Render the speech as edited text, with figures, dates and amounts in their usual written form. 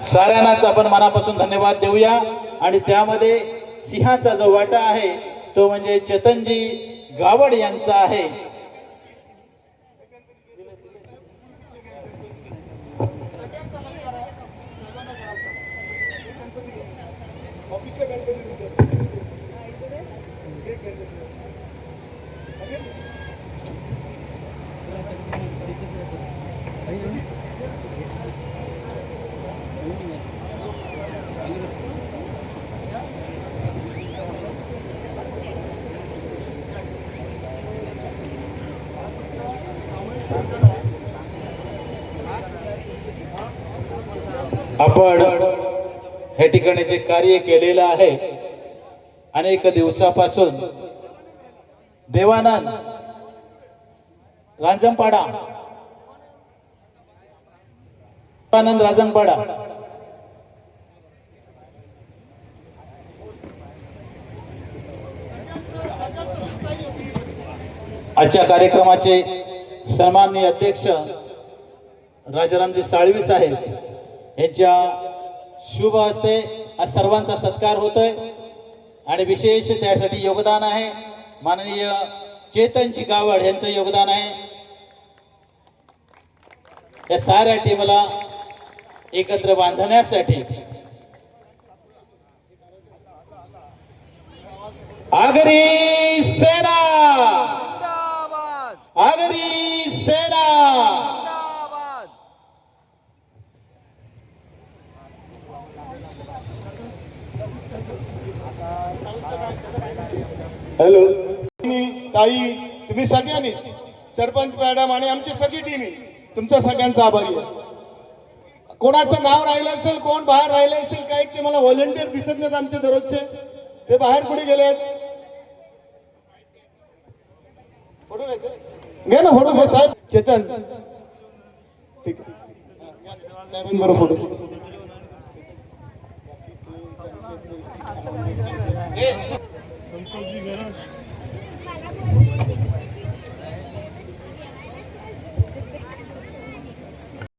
साऱ्यांनाच आपण मनापासून धन्यवाद देऊया आणि त्यामध्ये सिंहाचा जो वाटा आहे तो म्हणजे चेतनजी गावड यांचा आहे। आपण हे ठिकाणी जे कार्य केलेलं आहे अनेक दिवसापासून देवानंद रांजणपाडा आजच्या कार्यक्रमाचे सन्माननीय अध्यक्ष राजारामजी साळवी साहेब यांच्या शुभ हस्ते आज सर्वांचा सत्कार होतोय आणि विशेष त्यासाठी योगदान आहे माननीय चेतनजी गावड यांचं योगदान आहे। या साऱ्या टीमला एकत्र बांधण्यासाठी आगरी सेना, आगरी सेना। हॅलो ताई, तुम्ही सगळ्यांनीच सरपंच मॅडम आणि आमची सगळी टीम तुमच्या सगळ्यांचा आभारी आहे। कोणाचं नाव राहिलं असेल, कोण बाहेर राहिलं असेल, काही ते मला व्हॉलंटियर दिसत नाहीत आमचे दररोजचे, ते बाहेर कुठे गेले? फोटो घ्या ना, फोटो घ्या साहेब। चेतन ठीक आहे साहेबांबरोबर फोटो। संतोषजी